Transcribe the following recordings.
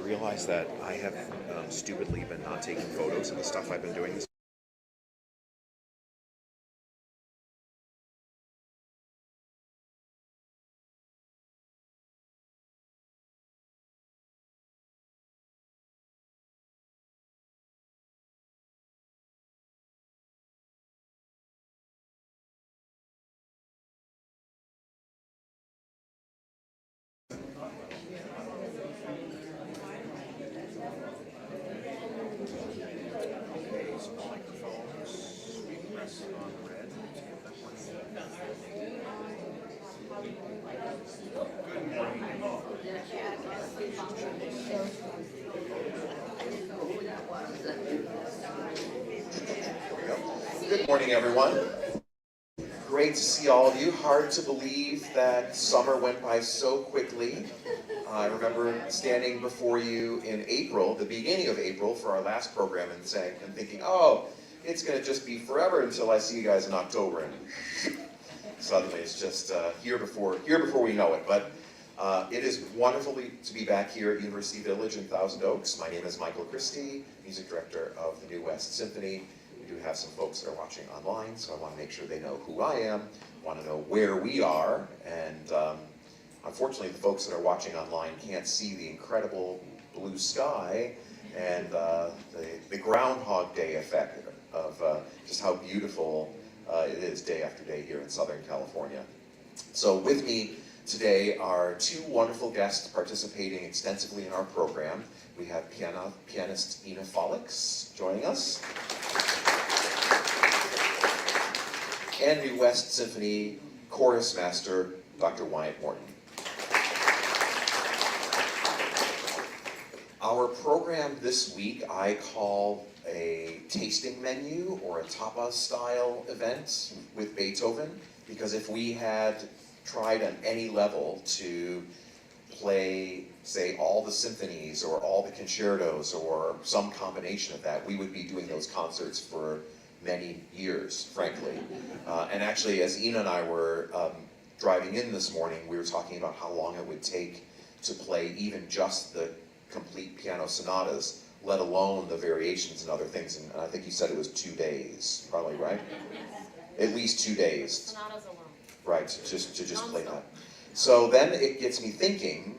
realize that I have stupidly been not taking photos of the stuff I've been doing this. Okay, so microphones, we press on red to get that one. Good morning. Good morning, everyone. Great to see all of you. Hard to believe that summer went by so quickly. I remember standing before you in April, the beginning of April, for our last program and thinking, oh, it's going to just be forever until I see you guys in October. And suddenly it's just here before we know it. But it is wonderful to be back here at University Village in Thousand Oaks. My name is Michael Christie, music director of the New West Symphony. We do have some folks that are watching online, so I want to make sure they know who I am, want to know where we are, and unfortunately the folks that are watching online can't see the incredible blue sky and the Groundhog Day effect of just how beautiful it is day after day here in Southern California. So with me today are two wonderful guests participating extensively in our program. We have pianist Ina Faliks joining us, and New West Symphony chorus master Dr. Wyant Morton. Our program this week I call a tasting menu or a tapas style event with Beethoven, because if we had tried on any level to play, say, all the symphonies or all the concertos or some combination of that, we would be doing those concerts for many years, frankly. And actually, as Ina and I were driving in this morning, we were talking about how long it would take to play even just the complete piano sonatas, let alone the variations and other things. And I think you said it was 2 days, probably, right? At least 2 days. Sonatas alone. Right, to just play that. So then it gets me thinking,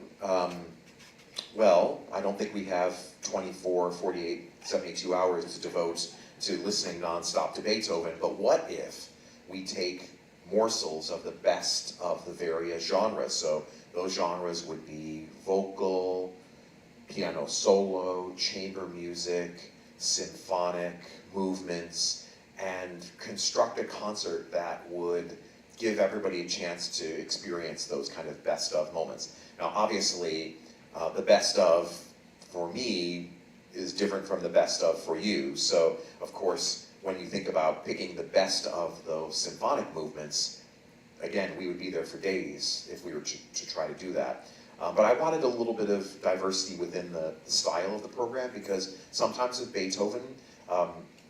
well, I don't think we have 24, 48, 72 hours to devote to listening nonstop to Beethoven, but what if we take morsels of the best of the various genres? So those genres would be vocal, piano solo, chamber music, symphonic movements, and construct a concert that would give everybody a chance to experience those kind of best of moments. Now, obviously, the best of, for me, is different from the best of for you. So, of course, when you think about picking the best of those symphonic movements, again, we would be there for days if we were to try to do that. But I wanted a little bit of diversity within the style of the program, because sometimes with Beethoven,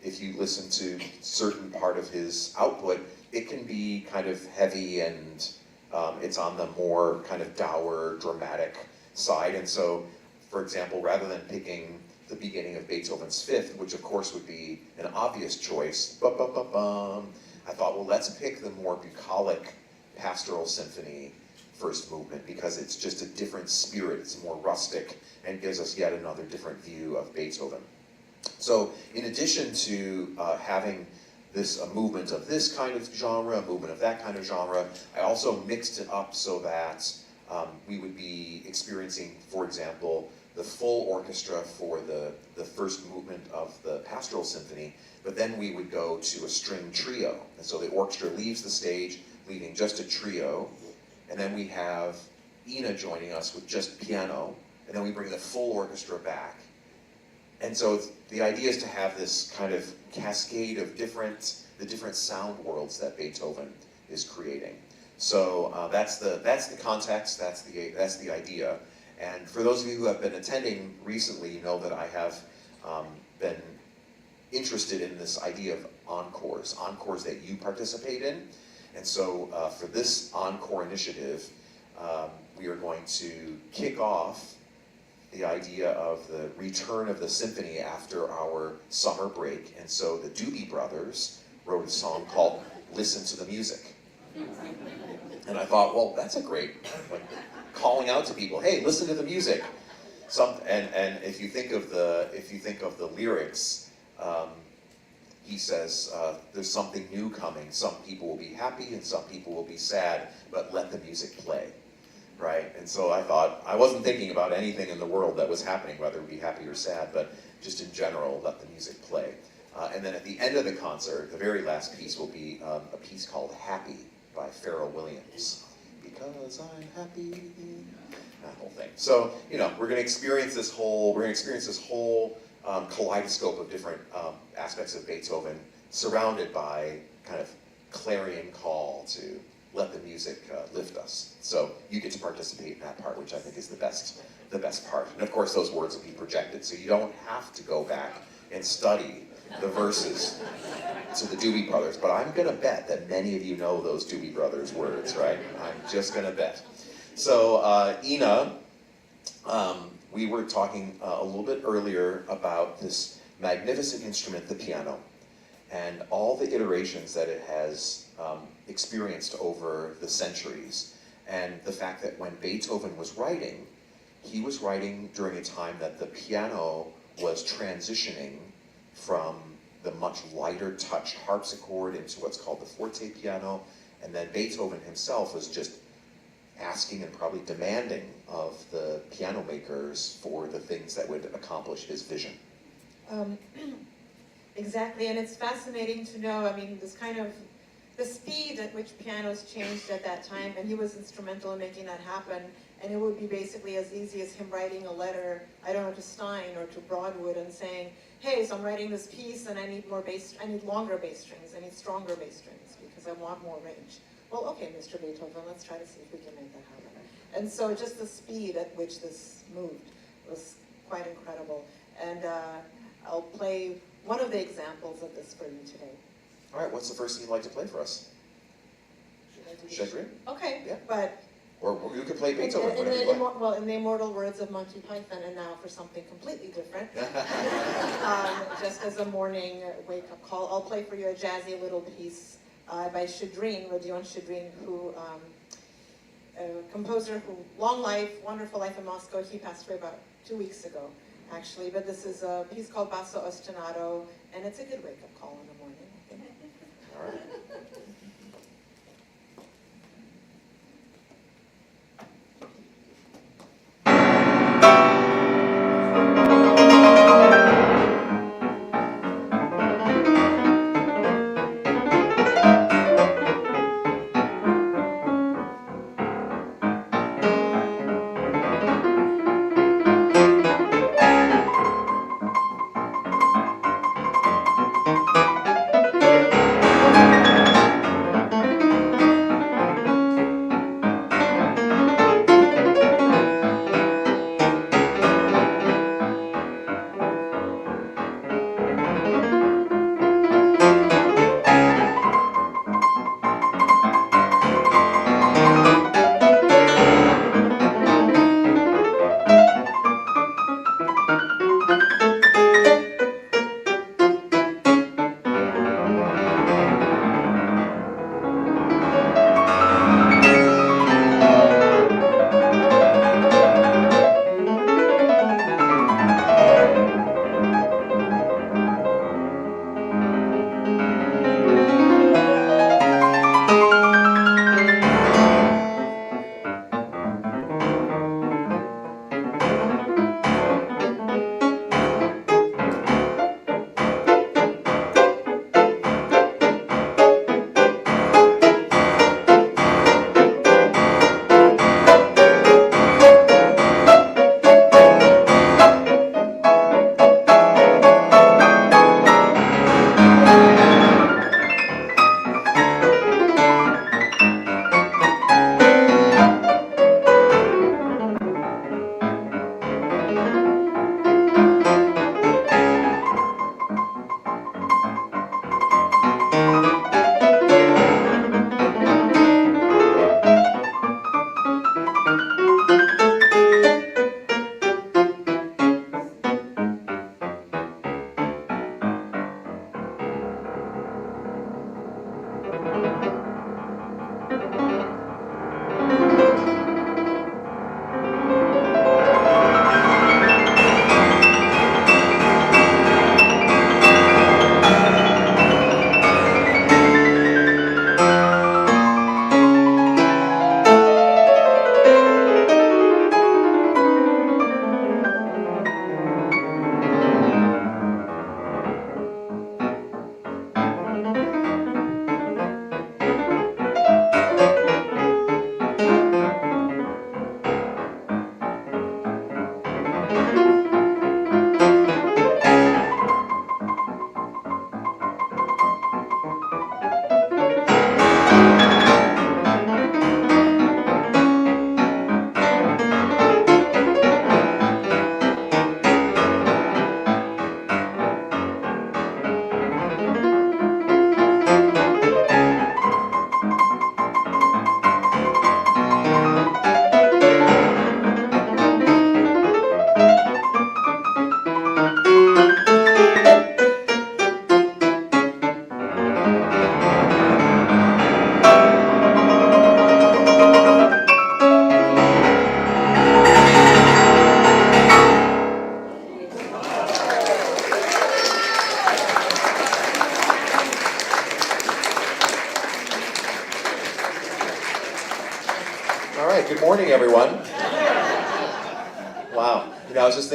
if you listen to certain part of his output, it can be kind of heavy and it's on the more kind of dour, dramatic side. And so, for example, rather than picking the beginning of Beethoven's Fifth, which of course would be an obvious choice, I thought, well, let's pick the more bucolic Pastoral Symphony first movement, because it's just a different spirit, it's more rustic, and gives us yet another different view of Beethoven. So in addition to having this movement of this kind of genre, a movement of that kind of genre, I also mixed it up so that we would be experiencing, for example, the full orchestra for the first movement of the Pastoral Symphony, but then we would go to a string trio. And so the orchestra leaves the stage, leaving just a trio, and then we have Ina joining us with just piano, and then we bring the full orchestra back. And so the idea is to have this kind of cascade of the different sound worlds that Beethoven is creating. So that's the context, that's the idea. And for those of you who have been attending recently, you know that I have been interested in this idea of encores that you participate in. And so for this encore initiative, we are going to kick off the idea of the return of the symphony after our summer break, and so the Doobie Brothers wrote a song called "Listen to the Music." And I thought, well, that's a great, like, calling out to people, hey, listen to the music. And if you think of the lyrics, he says, there's something new coming. Some people will be happy and some people will be sad, but let the music play, right? And so I thought, I wasn't thinking about anything in the world that was happening, whether it be happy or sad, but just in general, let the music play. And then at the end of the concert, the very last piece will be a piece called Happy by Pharrell Williams. Because I'm happy, that whole thing. So, you know, we're going to experience this whole kaleidoscope of different aspects of Beethoven, surrounded by kind of clarion call to let the music lift us. So you get to participate in that part, which I think is the best part. And of course, those words will be projected, so you don't have to go back and study the verses to the Doobie Brothers, but I'm gonna bet that many of you know those Doobie Brothers words, right? I'm just gonna bet. So Ina, we were talking a little bit earlier about this magnificent instrument, the piano, and all the iterations that it has experienced over the centuries, and the fact that when Beethoven was writing, he was writing during a time that the piano was transitioning from the much lighter touch harpsichord into what's called the forte piano, and then Beethoven himself was just asking and probably demanding of the piano makers for the things that would accomplish his vision. Exactly, and it's fascinating to know, I mean, this kind of, the speed at which pianos changed at that time, and he was instrumental in making that happen, and it would be basically as easy as him writing a letter, I don't know, to Stein or to Broadwood and saying, hey, so I'm writing this piece and I need longer bass strings, I need stronger bass strings because I want more range. Well, okay, Mr. Beethoven, let's try to see if we can make that happen. And so just the speed at which this moved was quite incredible. And I'll play one of the examples of this for you today. All right, what's the first thing you'd like to play for us? Chagrin? Okay, yeah. But or you could play Beethoven, whatever you want. well, in the immortal words of Monty Python, and now for something completely different, just as a morning wake-up call, I'll play for you a jazzy little piece by Shadrin, Rodion Shadrin, who, a composer who, long life, wonderful life in Moscow. He passed away about 2 weeks ago, actually. But this is a piece called Basso Ostinato, and it's a good wake-up call in the morning, I think. All right.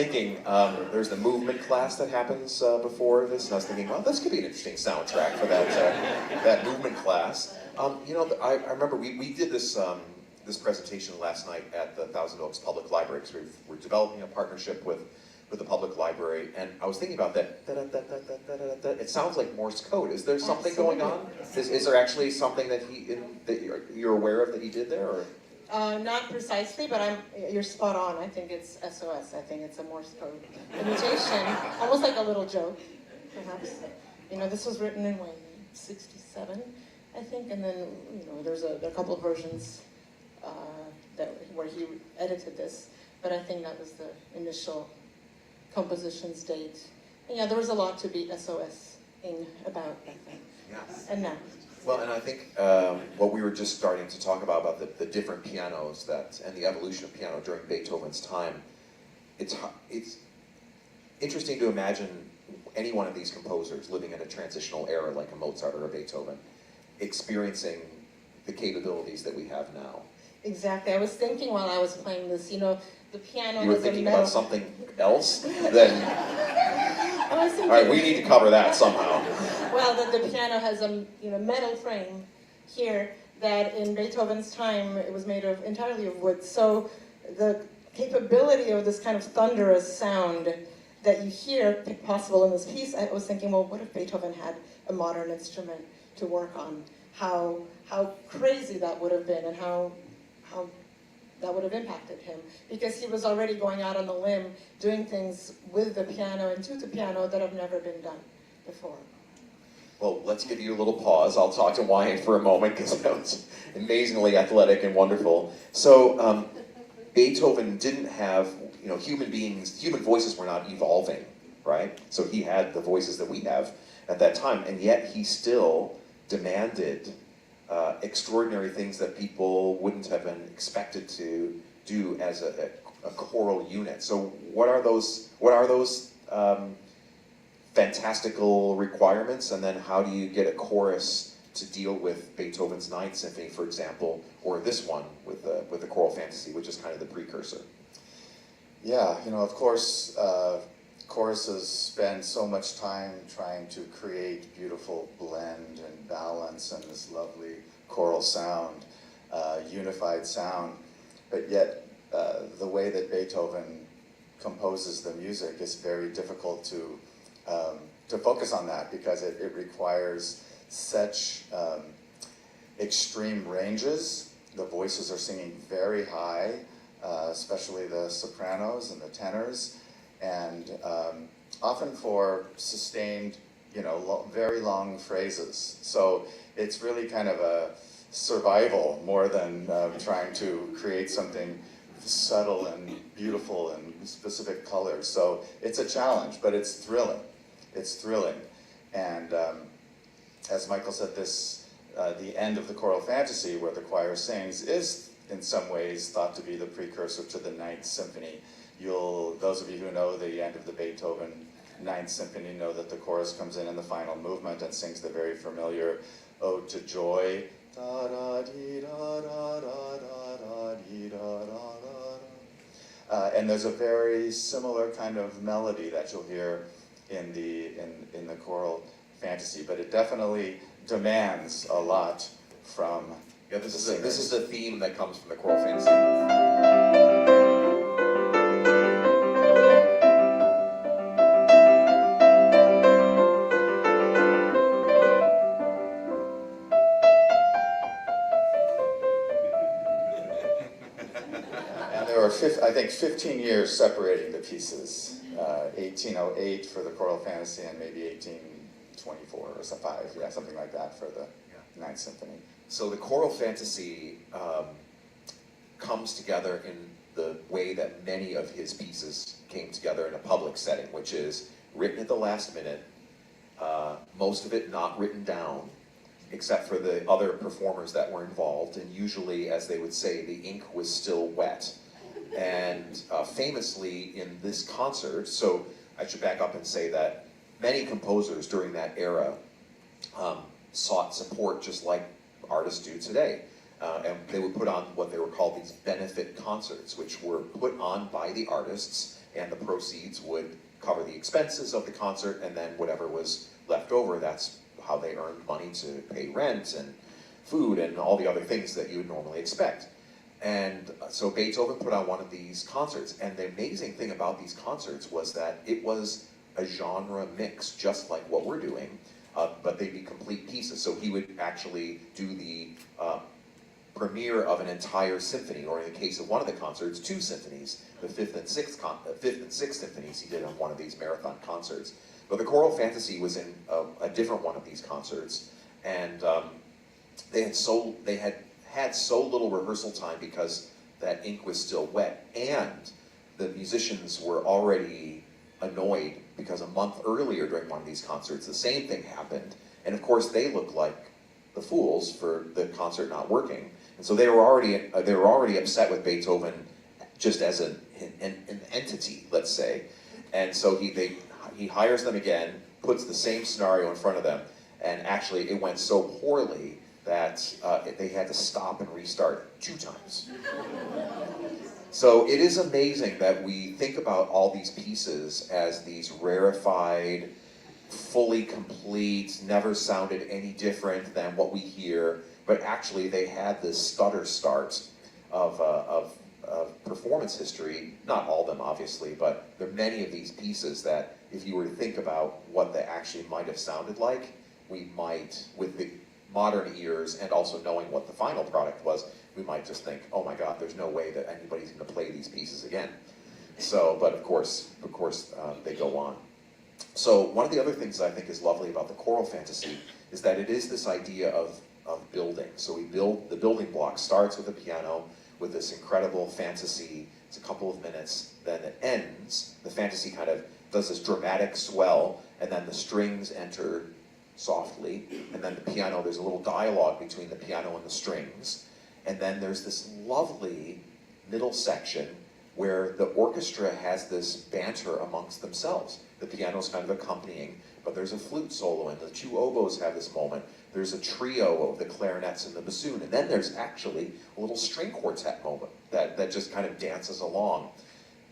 thinking, there's the movement class that happens before this, and I was thinking, well, this could be an interesting soundtrack for that movement class. You know, I remember we did this this presentation last night at the Thousand Oaks Public Library, because we're developing a partnership with the public library, and I was thinking about that. It sounds like Morse code. Is there something going on? Is there actually something that you're aware of that he did there? Or? Not precisely, but you're spot on. I think it's SOS. I think it's a Morse code imitation, almost like a little joke, perhaps. You know, this was written in when, 67, I think, and then, you know, there's a couple of versions where he edited this, but I think that was the initial composition's date. And yeah, there was a lot to be SOS-ing about back then. Yes. And now. Well, and I think what we were just starting to talk about the different pianos and the evolution of piano during Beethoven's time, it's interesting to imagine any one of these composers living in a transitional era like a Mozart or a Beethoven, experiencing the capabilities that we have now. Exactly. I was thinking while I was playing this, you know, the piano. You were thinking about something else? Then, all right, we need to cover that somehow. Well, the piano has a metal frame here that in Beethoven's time it was made entirely of wood. So the capability of this kind of thunderous sound that you hear possible in this piece, I was thinking, well, what if Beethoven had a modern instrument to work on? How crazy that would have been, and how that would have impacted him, because he was already going out on the limb, doing things with the piano and to the piano that have never been done before. Well, let's give you a little pause. I'll talk to Wyant for a moment, because that was amazingly athletic and wonderful. So Beethoven didn't have, you know, human voices were not evolving, right? So he had the voices that we have at that time, and yet he still demanded extraordinary things that people wouldn't have been expected to do as a choral unit. So what are those fantastical requirements, and then how do you get a chorus to deal with Beethoven's Ninth Symphony, for example, or this one with the choral fantasy, which is kind of the precursor? Yeah, you know, of course, choruses spend so much time trying to create beautiful blend and balance and this lovely choral sound, unified sound, but yet the way that Beethoven composes the music is very difficult to focus on that, because it requires such extreme ranges. The voices are singing very high, especially the sopranos and the tenors, and often for sustained, you know, very long phrases. So it's really kind of a survival more than trying to create something subtle and beautiful and specific colors. So it's a challenge, but it's thrilling. It's thrilling. And as Michael said, the end of the choral fantasy, where the choir sings, is in some ways thought to be the precursor to the Ninth Symphony. Those of you who know the end of the Beethoven Ninth Symphony know that the chorus comes in the final movement and sings the very familiar Ode to Joy. Da da dee da da da da da dee da da da. And there's a very similar kind of melody that you'll hear in the choral fantasy, but it definitely demands a lot from. Yeah, this is the theme that comes from the choral fantasy. I think 15 years separating the pieces, 1808 for the choral fantasy and maybe 1824 or something like that for the Ninth Symphony. So the choral fantasy comes together in the way that many of his pieces came together in a public setting, which is written at the last minute, most of it not written down, except for the other performers that were involved, and usually, as they would say, the ink was still wet. And famously in this concert, so I should back up and say that many composers during that era sought support just like artists do today. And they would put on what they were called these benefit concerts, which were put on by the artists and the proceeds would cover the expenses of the concert, and then whatever was left over, that's how they earned money to pay rent and food and all the other things that you would normally expect. And so Beethoven put on one of these concerts, and the amazing thing about these concerts was that it was a genre mix, just like what we're doing, but they'd be complete pieces. So he would actually do the premiere of an entire symphony, or in the case of one of the concerts, 2 symphonies, the fifth and sixth symphonies he did on one of these marathon concerts. But the Choral Fantasy was in a different one of these concerts, and they had had so little rehearsal time because that ink was still wet, and the musicians were already annoyed because a month earlier during one of these concerts the same thing happened, and of course they looked like the fools for the concert not working, and so they were already upset with Beethoven just as an entity, let's say, and so he hires them again, puts the same scenario in front of them, and actually it went so poorly that they had to stop and restart 2 times. So it is amazing that we think about all these pieces as these rarefied, fully complete, never sounded any different than what we hear, but actually they had this stutter start of performance history. Not all of them, obviously, but there are many of these pieces that if you were to think about what they actually might have sounded like, we might, with the modern ears and also knowing what the final product was, we might just think, oh my God, there's no way that anybody's going to play these pieces again. So, but of course, they go on. So one of the other things that I think is lovely about the Choral Fantasy is that it is this idea of building. So the building block starts with the piano, with this incredible fantasy. It's a couple of minutes, then it ends. The fantasy kind of does this dramatic swell, and then the strings enter softly, and then the piano, there's a little dialogue between the piano and the strings, and then there's this lovely middle section where the orchestra has this banter amongst themselves. The piano's kind of accompanying, but there's a flute solo, and the 2 oboes have this moment. There's a trio of the clarinets and the bassoon, and then there's actually a little string quartet moment that just kind of dances along.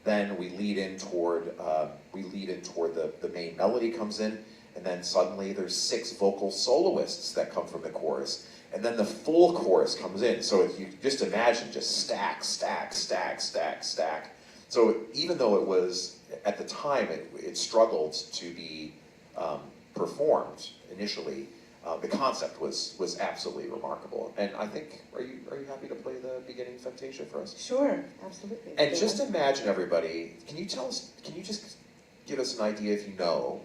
Then we lead in toward the main melody comes in, and then suddenly there's 6 vocal soloists that come from the chorus, and then the full chorus comes in. So if you just imagine, just stack, stack, stack, stack, stack. So even though it was, at the time, it struggled to be performed initially, the concept was absolutely remarkable. And I think, are you happy to play the beginning Fantasia for us? Sure, absolutely. And just imagine, everybody, can you just give us an idea, if you know,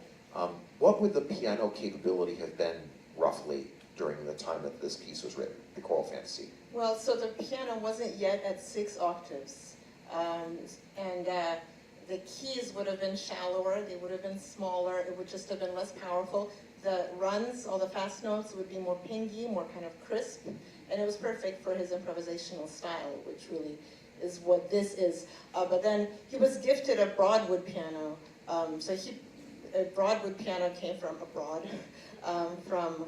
what would the piano capability have been, roughly, during the time that this piece was written, the Choral Fantasy? Well, so the piano wasn't yet at 6 octaves, and the keys would have been shallower, they would have been smaller, it would just have been less powerful. The runs, all the fast notes, would be more pingy, more kind of crisp, and it was perfect for his improvisational style, which really is what this is. But then he was gifted a Broadwood piano, a Broadwood piano came from abroad, from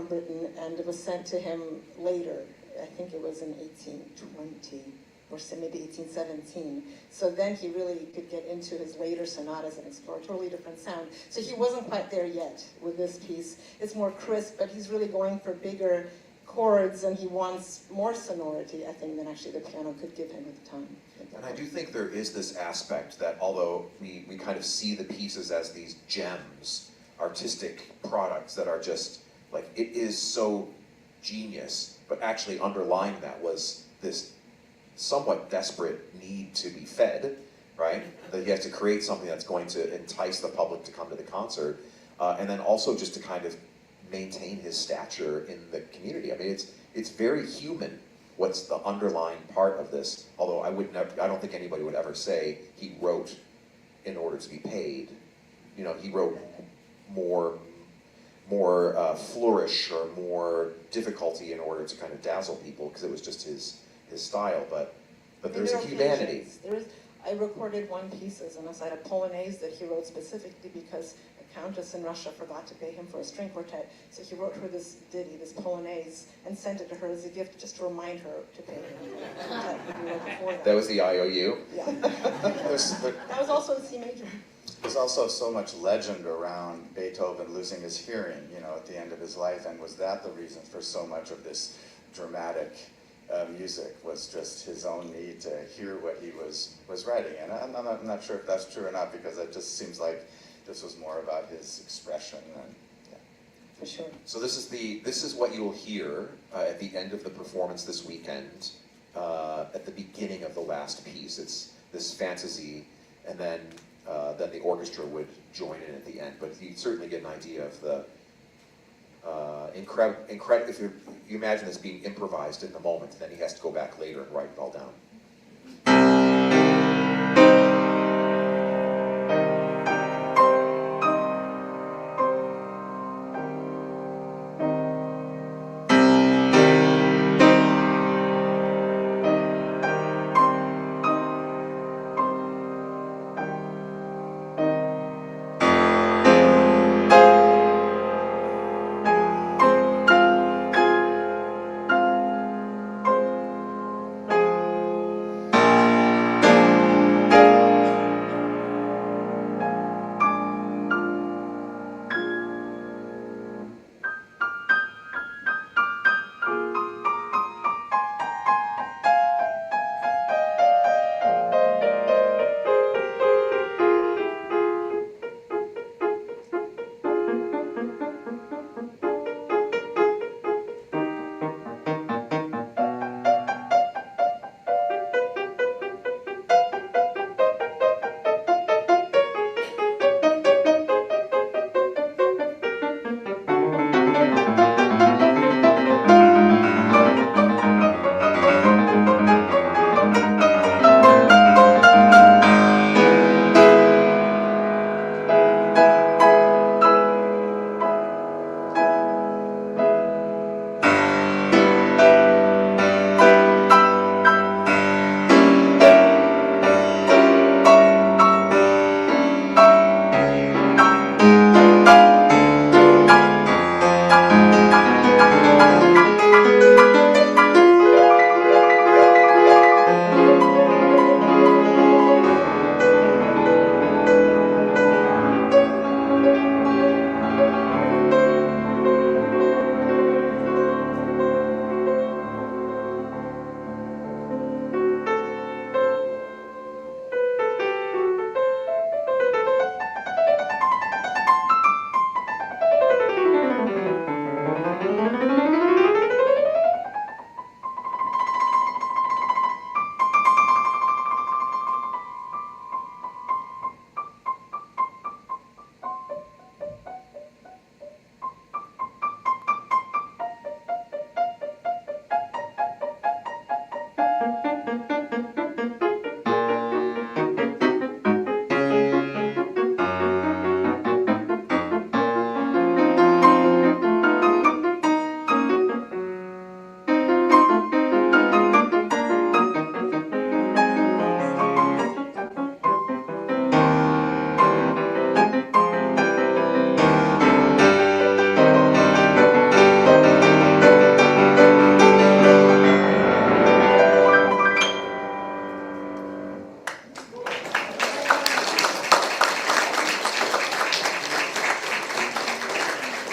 Britain, and it was sent to him later. I think it was in 1820 or maybe 1817. So then he really could get into his later sonatas and explore a totally different sound. So he wasn't quite there yet with this piece. It's more crisp, but he's really going for bigger chords, and he wants more sonority, I think, than actually the piano could give him at the time. And I do think there is this aspect that although we kind of see the pieces as these gems, artistic products that are just, like, it is so genius, but actually underlying that was this somewhat desperate need to be fed, right? That he has to create something that's going to entice the public to come to the concert, and then also just to kind of maintain his stature in the community. I mean, it's very human. What's the underlying part of this? Although I don't think anybody would ever say he wrote in order to be paid. You know, he wrote more flourish or more difficulty in order to kind of dazzle people, because it was just his style. But there's a humanity. I recorded one pieces, and I had a Polonaise that he wrote specifically because the Countess in Russia forgot to pay him for a string quartet. So he wrote her this ditty, this Polonaise, and sent it to her as a gift just to remind her to pay him. That was the IOU? Yeah. That was also in C major. There's also so much legend around Beethoven losing his hearing, you know, at the end of his life, and was that the reason for so much of this dramatic music, was just his own need to hear what he was writing? And I'm not sure if that's true or not, because it just seems like this was more about his expression. And, yeah. For sure. So this is what you'll hear at the end of the performance this weekend, at the beginning of the last piece. It's this fantasy, and then the orchestra would join in at the end. But you certainly get an idea of the incredible. If you imagine this being improvised in the moment, then he has to go back later and write it all down.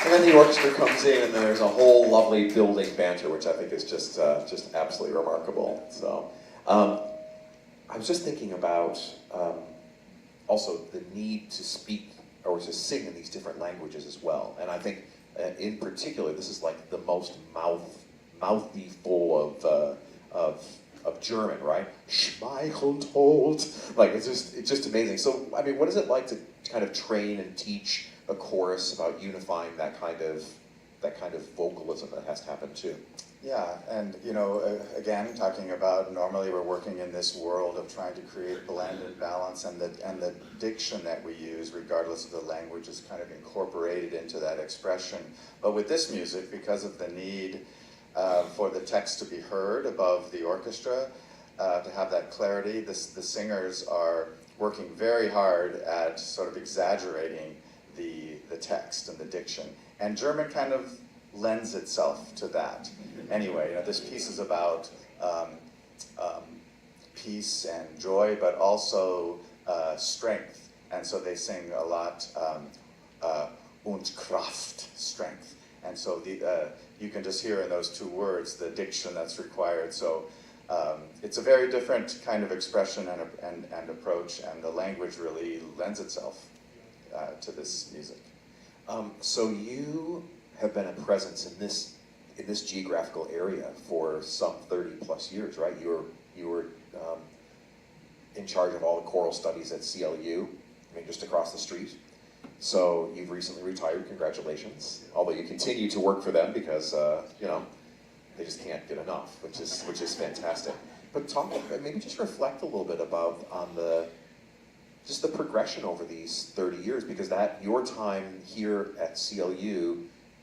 And then the orchestra comes in, and there's a whole lovely building banter, which I think is just absolutely remarkable. So, I was just thinking about also the need to speak or to sing in these different languages as well. And I think, in particular, this is like the most mouthy full of German, right? Schmeichelnd, like it's just amazing. So, I mean, what is it like to kind of train and teach a chorus about unifying that kind of vocalism that has to happen too? Yeah, and you know, again, talking about normally we're working in this world of trying to create blend and balance, and the diction that we use, regardless of the language, is kind of incorporated into that expression. But with this music, because of the need for the text to be heard above the orchestra, to have that clarity. The singers are working very hard at sort of exaggerating the text and the diction. And German kind of lends itself to that. Anyway, you know, this piece is about peace and joy, but also strength. And so they sing a lot, und Kraft, strength. And so you can just hear in those two words the diction that's required. So it's a very different kind of expression and approach, and the language really lends itself to this music. So you have been a presence in this geographical area for some 30 plus years, right? You were in charge of all the choral studies at CLU, I mean, just across the street. So you've recently retired, congratulations. Although you continue to work for them because, you know, they just can't get enough, which is fantastic. But talk, maybe just reflect a little bit about just the progression over these 30 years, because your time here at CLU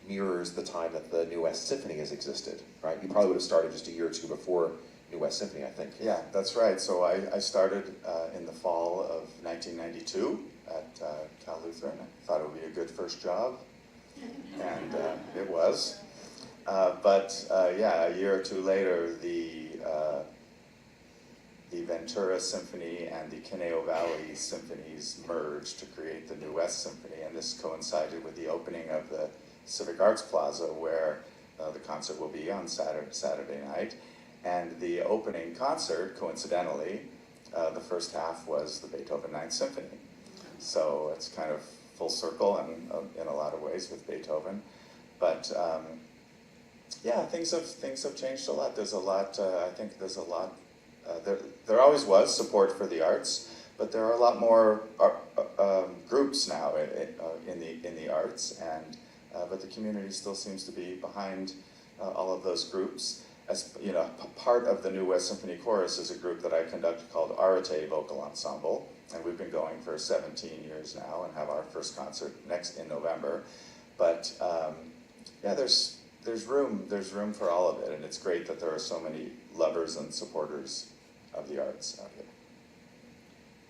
mirrors the time that the New West Symphony has existed, right? You probably would have started just a year or two before New West Symphony, I think. Yeah, that's right. So I started in the fall of 1992 at Cal Lutheran. I thought it would be a good first job, and it was. But yeah, a year or two later, the Ventura Symphony and the Conejo Valley Symphonies merged to create the New West Symphony, and this coincided with the opening of the Civic Arts Plaza, where the concert will be on Saturday night. And the opening concert, coincidentally, the first half was the Beethoven Ninth Symphony. So it's kind of full circle and in a lot of ways with Beethoven. But yeah, things have changed a lot. There's a lot. I think there's a lot. There always was support for the arts, but there are a lot more groups now in the arts, and but the community still seems to be behind all of those groups. As you know, part of the New West Symphony Chorus is a group that I conduct called Arate Vocal Ensemble, and we've been going for 17 years now, and have our first concert in November. But yeah, there's room for all of it, and it's great that there are so many lovers and supporters of the arts out here.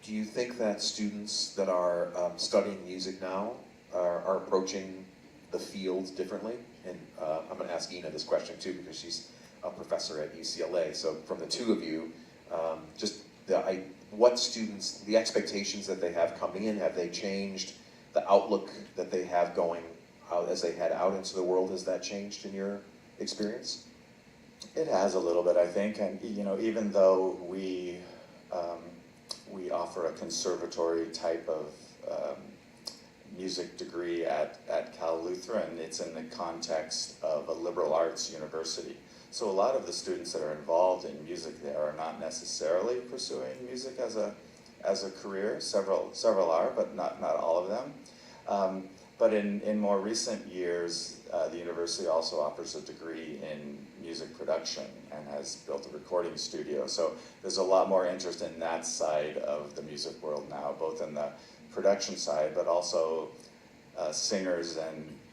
Do you think that students that are studying music now are approaching the field differently? And I'm going to ask Ina this question too, because she's a professor at UCLA. So from the two of you, just what students, the expectations that they have coming in, have they changed? The outlook that they have going out as they head out into the world, has that changed in your experience? It has a little bit, I think, and you know, even though we offer a conservatory type of music degree at Cal Lutheran, it's in the context of a liberal arts university. So a lot of the students that are involved in music there are not necessarily pursuing music as a career. Several are, but not all of them. But in more recent years, the university also offers a degree in music production and has built a recording studio. So there's a lot more interest in that side of the music world now, both in the production side, but also singers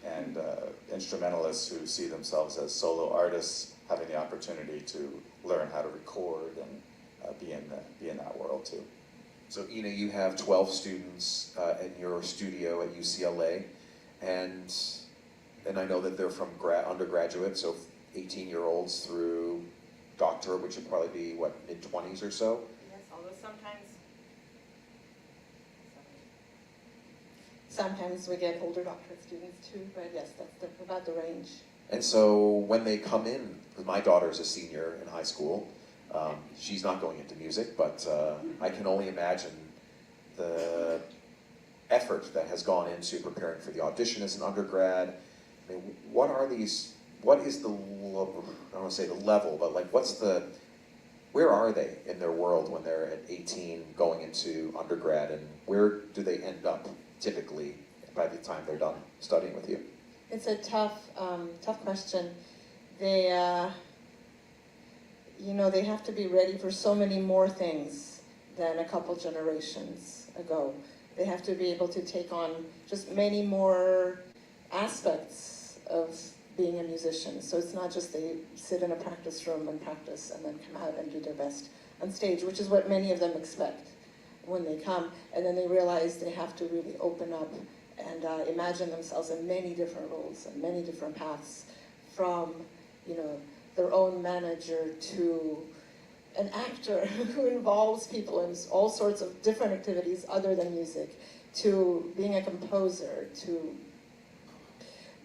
and instrumentalists who see themselves as solo artists having the opportunity to learn how to record and be in that world too. So Ina, you have 12 students in your studio at UCLA, and I know that they're from undergraduate, so 18-year-olds through doctorate, which would probably be, what, mid-20s or so? Yes, although sometimes we get older doctorate students too, but yes, that's about the range. And so when they come in, because my daughter's a senior in high school, she's not going into music, but I can only imagine the effort that has gone into preparing for the audition as an undergrad. I mean, what is the, I don't want to say the level, but like where are they in their world when they're at 18 going into undergrad, and where do they end up typically by the time they're done studying with you? It's a tough question. They, they have to be ready for so many more things than a couple generations ago. They have to be able to take on just many more aspects of being a musician. So it's not just they sit in a practice room and practice and then come out and do their best. on stage, which is what many of them expect when they come, and then they realize they have to really open up and imagine themselves in many different roles and many different paths, from, you know, their own manager to an actor who involves people in all sorts of different activities other than music, to being a composer, to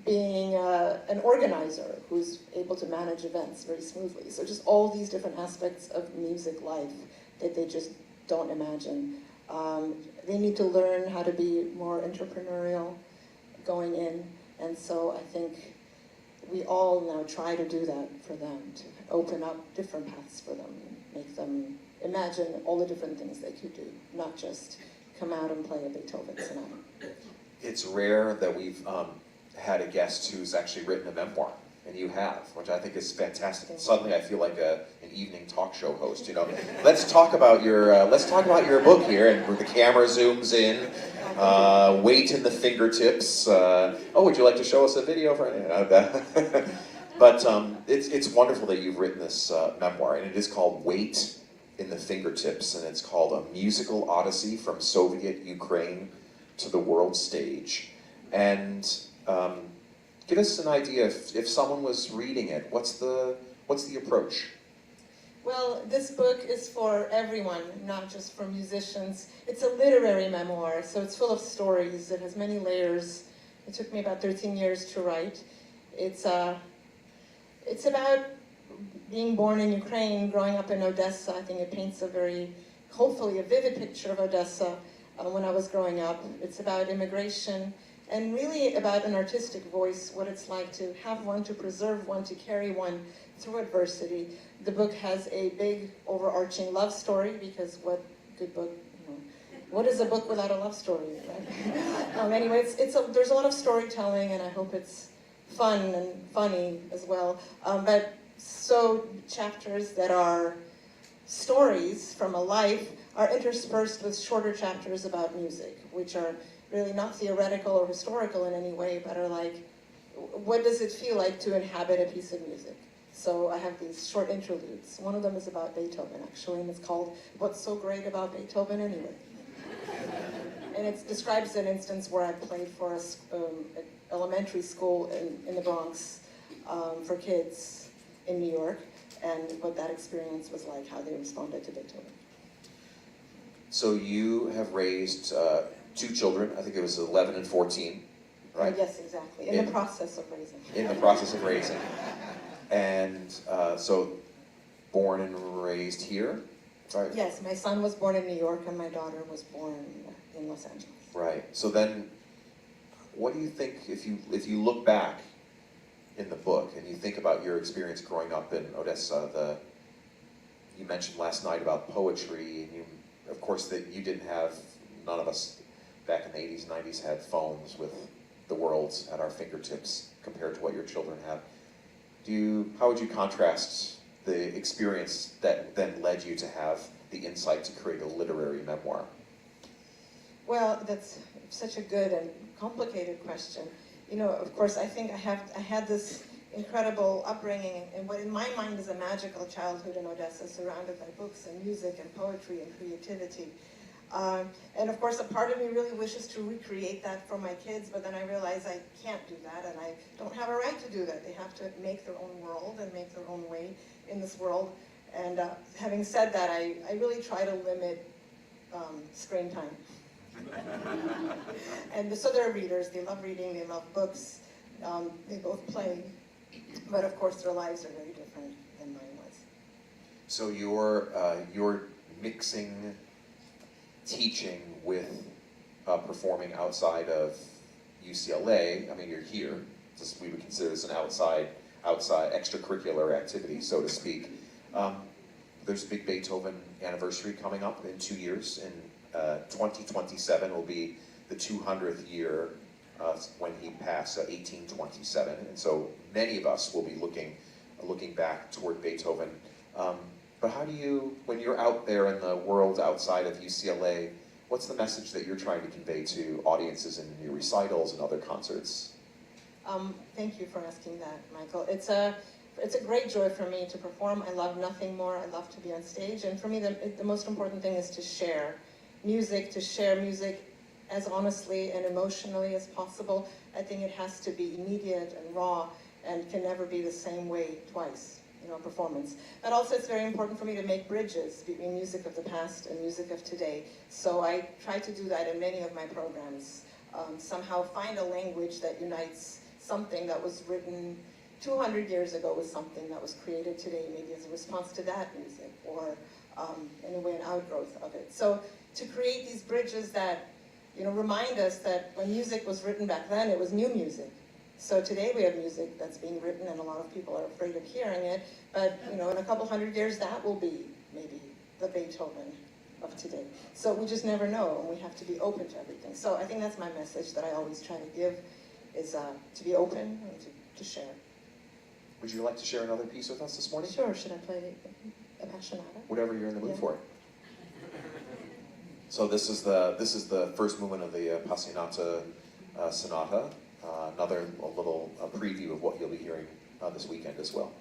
being an organizer who's able to manage events very smoothly. So just all these different aspects of music life that they just don't imagine. They need to learn how to be more entrepreneurial going in, and so I think we all now try to do that for them, to open up different paths for them, make them imagine all the different things they could do, not just come out and play a Beethoven sonata. It's rare that we've had a guest who's actually written a memoir, and you have, which I think is fantastic. Suddenly, I feel like an evening talk show host. You know, let's talk about your book here, and where the camera zooms in. Weight in the fingertips. Oh, would you like to show us a video for it? But it's wonderful that you've written this memoir, and it is called Weight in the Fingertips, and it's called A Musical Odyssey from Soviet Ukraine to the World Stage. And give us an idea, if someone was reading it, what's the approach? Well, this book is for everyone, not just for musicians. It's a literary memoir, so it's full of stories. It has many layers. It took me about 13 years to write. It's about being born in Ukraine, growing up in Odessa. I think it paints hopefully a vivid picture of Odessa when I was growing up. It's about immigration, and really about an artistic voice, what it's like to have one, to preserve one, to carry one through adversity. The book has a big overarching love story, because what good book, you know, what is a book without a love story, right? Anyway, there's a lot of storytelling, and I hope it's fun and funny as well. But so chapters that are stories from a life are interspersed with shorter chapters about music, which are really not theoretical or historical in any way, but are like, what does it feel like to inhabit a piece of music? So I have these short interludes. One of them is about Beethoven, actually, and it's called What's So Great About Beethoven Anyway? And it describes an instance where I played for an elementary school in the Bronx for kids in New York, and what that experience was like, how they responded to Beethoven. So you have raised two children, I think it was 11 and 14, right? Yes, exactly, in the process of raising. In the process of raising. And so born and raised here, right? Yes, my son was born in New York and my daughter was born in Los Angeles. Right. So then, what do you think, if you look back in the book and you think about your experience growing up in Odessa, you mentioned last night about poetry, and of course that you didn't have, none of us back in the 80s, 90s had phones with the world at our fingertips compared to what your children have. How would you contrast the experience that then led you to have the insight to create a literary memoir? Well, that's such a good and complicated question. You know, of course, I think I had this incredible upbringing and what in my mind is a magical childhood in Odessa, surrounded by books and music and poetry and creativity. And of course, a part of me really wishes to recreate that for my kids, but then I realize I can't do that, and I don't have a right to do that. They have to make their own world and make their own way in this world. And having said that, I really try to limit screen time. And so they're readers. They love reading. They love books. They both play. But of course, their lives are very different than mine was. So you're mixing teaching with performing outside of UCLA. I mean, you're here. We would consider this an outside extracurricular activity, so to speak. There's a big Beethoven anniversary coming up in 2 years. In 2027 will be the 200th year when he passed, 1827. And so many of us will be looking back toward Beethoven. But how do you, when you're out there in the world outside of UCLA, what's the message that you're trying to convey to audiences in your recitals and other concerts? Thank you for asking that, Michael. it's a great joy for me to perform. I love nothing more. I love to be on stage. And for me, the most important thing is to share music, as honestly and emotionally as possible. I think it has to be immediate and raw and can never be the same way twice, performance. But also it's very important for me to make bridges between music of the past and music of today. So I try to do that in many of my programs. Somehow find a language that unites something that was written 200 years ago with something that was created today, maybe as a response to that music, or in a way an outgrowth of it. So to create these bridges that remind us that when music was written back then, it was new music. So today we have music that's being written and a lot of people are afraid of hearing it, but in a couple hundred years that will be maybe the Beethoven of today. So we just never know, and we have to be open to everything. So I think that's my message that I always try to give, is to be open and to share. Would you like to share another piece with us this morning? Sure, should I play Appassionata? Whatever you're in the mood Yeah. for. So this is the first movement of the Appassionata Sonata. Another little preview of what you'll be hearing this weekend as well.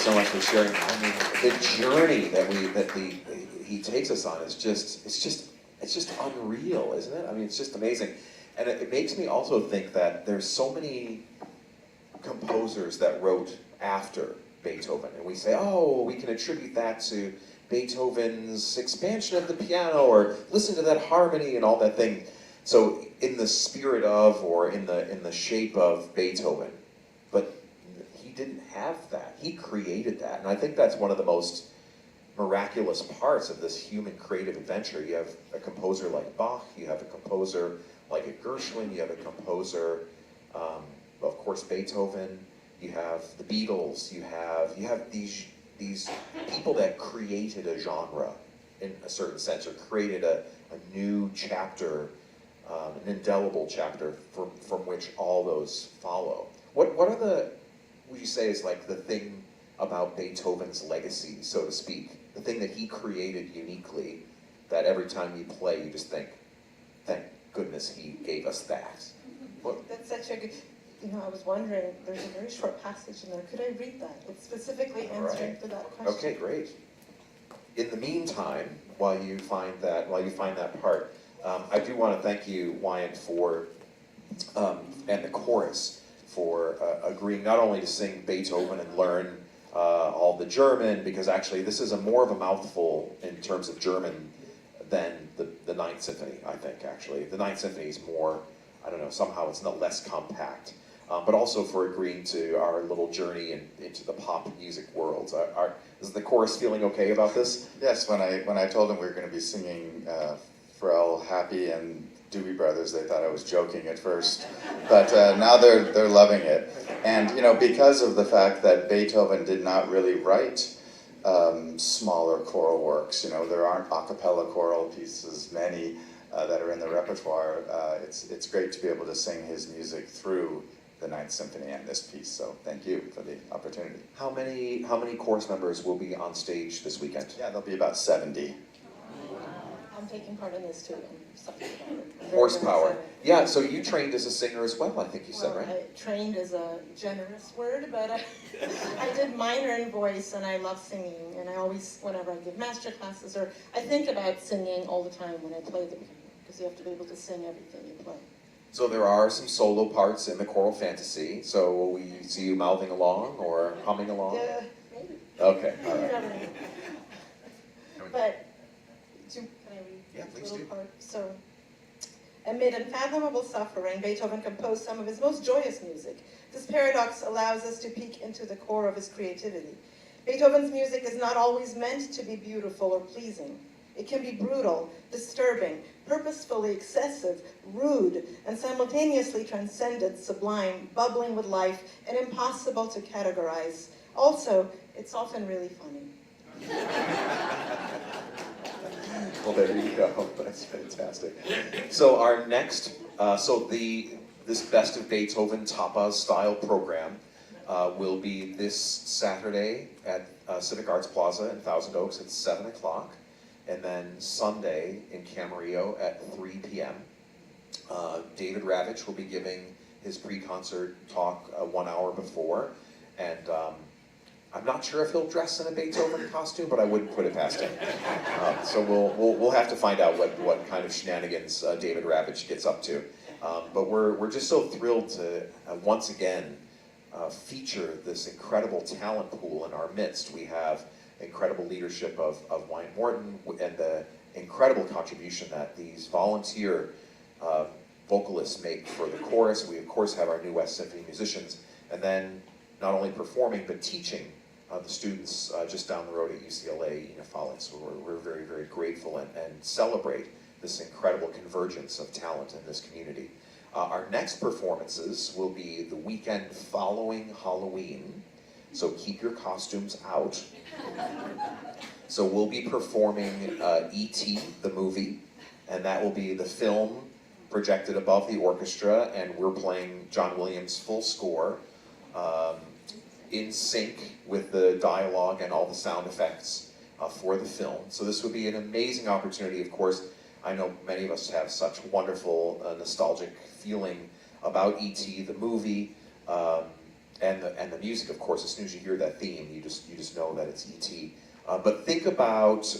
so much for sharing. I mean, the journey that he takes us on is it's just unreal, isn't it? I mean, it's just amazing. And it makes me also think that there's so many composers that wrote after Beethoven, and we say, oh, we can attribute that to Beethoven's expansion of the piano, or listen to that harmony and all that thing. So in the spirit of, or in the shape of Beethoven, but he didn't have that. He created that, and I think that's one of the most miraculous parts of this human creative adventure. You have a composer like Bach, you have a composer like a Gershwin, you have a composer, of course, Beethoven, you have the Beatles, you have these people that created a genre in a certain sense, or created a new chapter, an indelible chapter from which all those follow. What would you say is like the thing about Beethoven's legacy, so to speak, the thing that he created uniquely, that every time you play you just think, thank goodness he gave us that? That's such a good, I was wondering, there's a very short passage in there. Could I read that? It's specifically answering to that question. Okay, great. In the meantime, while you find that part, I do want to thank you, Wyant, for and the chorus for agreeing not only to sing Beethoven and learn all the German, because actually this is more of a mouthful in terms of German than the Ninth Symphony, I think, actually. The Ninth Symphony is more, I don't know, somehow it's not less compact. But also for agreeing to our little journey into the pop music world. Is the chorus feeling okay about this? Yes, when I told them we were going to be singing Pharrell, Happy, and Doobie Brothers, they thought I was joking at first, but now they're loving it. And because of the fact that Beethoven did not really write smaller choral works, there aren't a cappella choral pieces, many that are in the repertoire. It's great to be able to sing his music through the Ninth Symphony and this piece. So thank you for the opportunity. How many chorus members will be on stage this weekend? Yeah, there'll be about 70. I'm taking part in this too. I'm excited about it. Very, Horsepower. very excited. Yeah, so you trained as a singer as well, I think you said, right? I trained is a generous word, but I did minor in voice, and I love singing. And I always, whenever I give master classes, or I think about singing all the time when I play the piano, because you have to be able to sing everything you play. So there are some solo parts in the choral fantasy. So will we see you mouthing along or humming along? Yeah, maybe. Okay, all You right. never know. But, can I read Yeah, this please little do. part? So, amid unfathomable suffering, Beethoven composed some of his most joyous music. This paradox allows us to peek into the core of his creativity. Beethoven's music is not always meant to be beautiful or pleasing. It can be brutal, disturbing, purposefully excessive, rude, and simultaneously transcendent, sublime, bubbling with life, and impossible to categorize. Also, it's often really funny. Well, there you go. That's fantastic. So our next, this Best of Beethoven tapas style program will be this Saturday at Civic Arts Plaza in Thousand Oaks at 7 o'clock. And then Sunday in Camarillo at 3 p.m. David Ravitch will be giving his pre-concert talk 1 hour before. And I'm not sure if he'll dress in a Beethoven costume, but I wouldn't put it past him. So we'll have to find out what kind of shenanigans David Ravitch gets up to. But we're just so thrilled to once again feature this incredible talent pool in our midst. We have incredible leadership of Wyant Morton and the incredible contribution that these volunteer vocalists make for the chorus. We of course have our new West Symphony musicians, and then not only performing but teaching the students just down the road at UCLA, Faliks. So we're very, very grateful and celebrate this incredible convergence of talent in this community. Our next performances will be the weekend following Halloween, so keep your costumes out. So we'll be performing E.T., the movie, and that will be the film projected above the orchestra, and we're playing John Williams' full score in sync with the dialogue and all the sound effects for the film. So this would be an amazing opportunity. Of course, I know many of us have such wonderful nostalgic feeling about E.T., the movie. and the music, of course. As soon as you hear that theme, you just know that it's E.T. But think about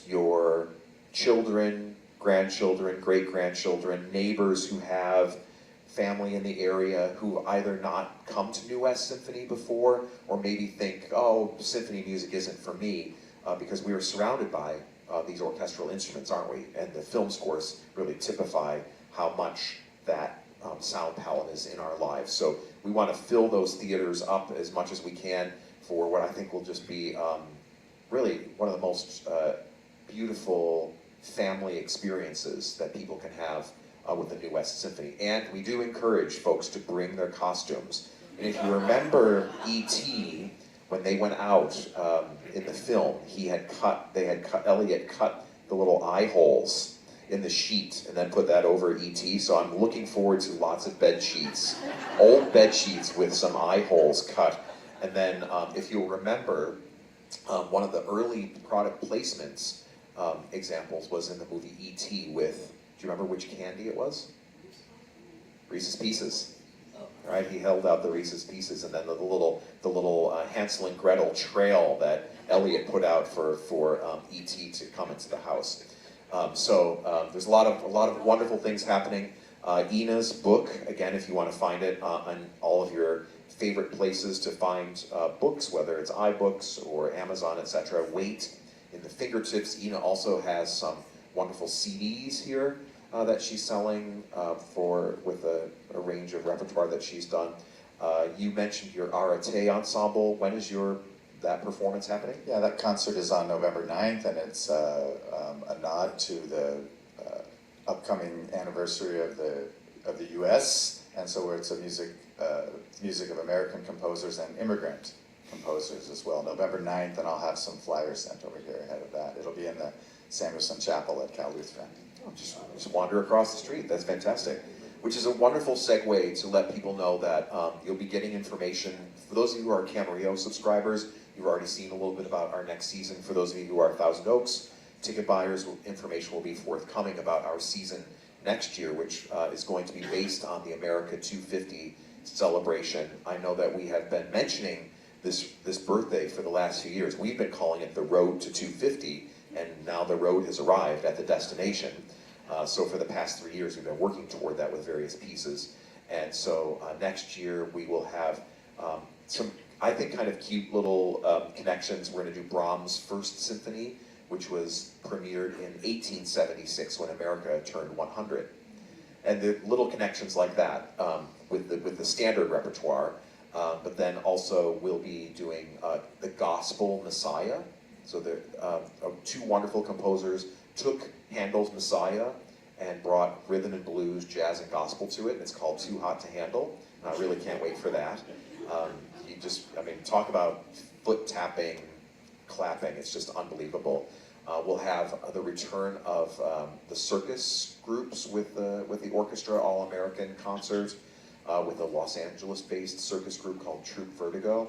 your children, grandchildren, great-grandchildren, neighbors who have family in the area who have either not come to New West Symphony before, or maybe think, oh, symphony music isn't for me, because we are surrounded by these orchestral instruments, aren't we? And the film scores really typify how much that sound palette is in our lives. So we want to fill those theaters up as much as we can for what I think will just be really one of the most beautiful family experiences that people can have with the New West Symphony. And we do encourage folks to bring their costumes. And if you remember E.T., when they went out in the film, Elliot cut the little eye holes in the sheet and then put that over E.T. So I'm looking forward to lots of bed sheets, old bed sheets with some eye holes cut. And then if you'll remember, one of the early product placements examples was in the movie E.T. with, do you remember which candy it was? Reese's Pieces. Right, he held out the Reese's Pieces, and then the little Hansel and Gretel trail that Elliot put out for E.T. to come into the house. So there's a lot of wonderful things happening. Ina's book, again, if you want to find it on all of your favorite places to find books, whether it's iBooks or Amazon, etc. Wait in the fingertips. Ina also has some wonderful CDs here that she's selling with a range of repertoire that she's done. You mentioned your Arate ensemble. When is that performance happening? Yeah, that concert is on November 9th, and it's a nod to the upcoming anniversary of the U.S., and so it's a music of American composers and immigrant composers as well. November 9th, and I'll have some flyers sent over here ahead of that. It'll be in the Samuelson Chapel at Cal Lutheran. Just wander across the street. That's fantastic. Which is a wonderful segue to let people know that you'll be getting information. For those of you who are Camarillo subscribers, you've already seen a little bit about our next season. For those of you who are Thousand Oaks ticket buyers, information will be forthcoming about our season next year, which is going to be based on the America 250 celebration. I know that we have been mentioning this birthday for the last few years. We've been calling it the Road to 250, and now the road has arrived at the destination. So for the past 3 years, we've been working toward that with various pieces. And so next year, we will have some, I think, kind of cute little connections. We're going to do Brahms' First Symphony, which was premiered in 1876 when America turned 100. And the little connections like that with the standard repertoire. But then also we'll be doing the Gospel Messiah. So the two wonderful composers took Handel's Messiah and brought rhythm and blues, jazz and gospel to it, and it's called Too Hot to Handle. And I really can't wait for that. Talk about foot tapping, clapping, it's just unbelievable. We'll have the return of the circus groups with the orchestra, All-American concert, with a Los Angeles-based circus group called Troupe Vertigo.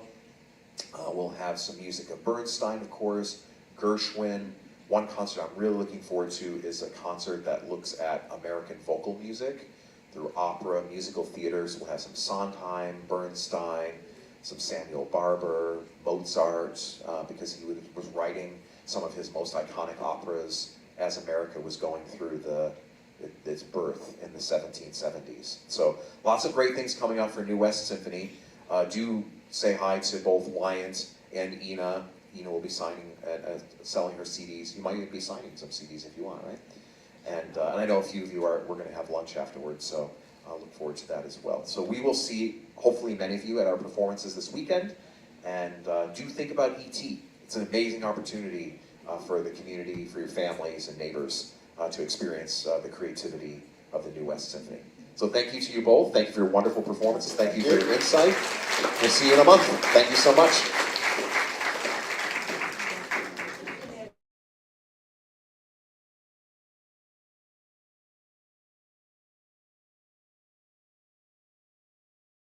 We'll have some music of Bernstein, of course, Gershwin. One concert I'm really looking forward to is a concert that looks at American vocal music through opera, musical theaters. We'll have some Sondheim, Bernstein, some Samuel Barber, Mozart, because he was writing some of his most iconic operas as America was going through its birth in the 1770s. So lots of great things coming up for New West Symphony. Do say hi to both Wyant and Ina. Ina will be selling her CDs. You might even be signing some CDs if you want, right? And I know a few of you we're going to have lunch afterwards, so I'll look forward to that as well. So we will see, hopefully, many of you at our performances this weekend. And do think about E.T. It's an amazing opportunity for the community, for your families and neighbors to experience the creativity of the New West Symphony. So thank you to you both. Thank you for your wonderful performances. Thank you for your insight. We'll see you in a month. Thank you so much.